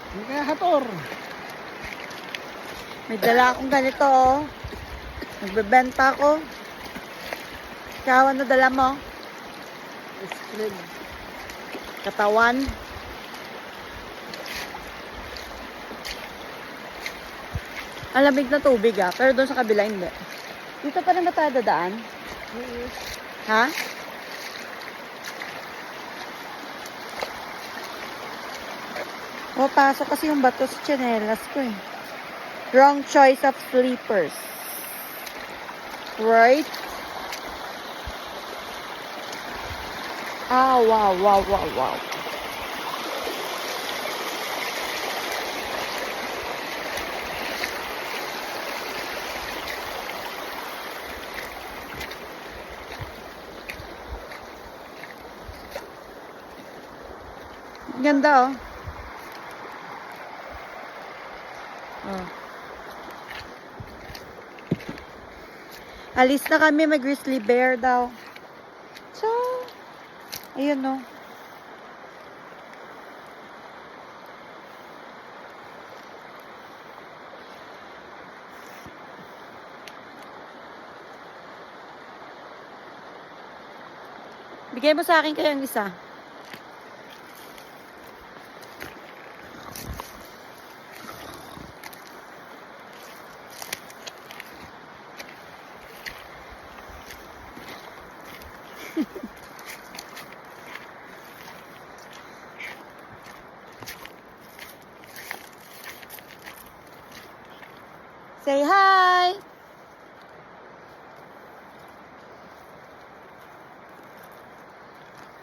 Hindi kaya hator. May dala akong ganito, oh. Nagbebenta ako. Ikaw, ano dala mo? Ice-cream. Katawan. Ang lamig na tubig, ah. Pero doon sa kabila, hindi. Dito pa rin ba tayo dadaan? Ha? O, pasok kasi yung bato sa tsinelas ko, eh. Wrong choice of sleepers. Right? Ah, wow, wow, wow, wow. Ganda, oh. Oh. Alis na kami, may grizzly bear daw. So, ayun, no. Bigay mo sa akin kayang isa. Say hi!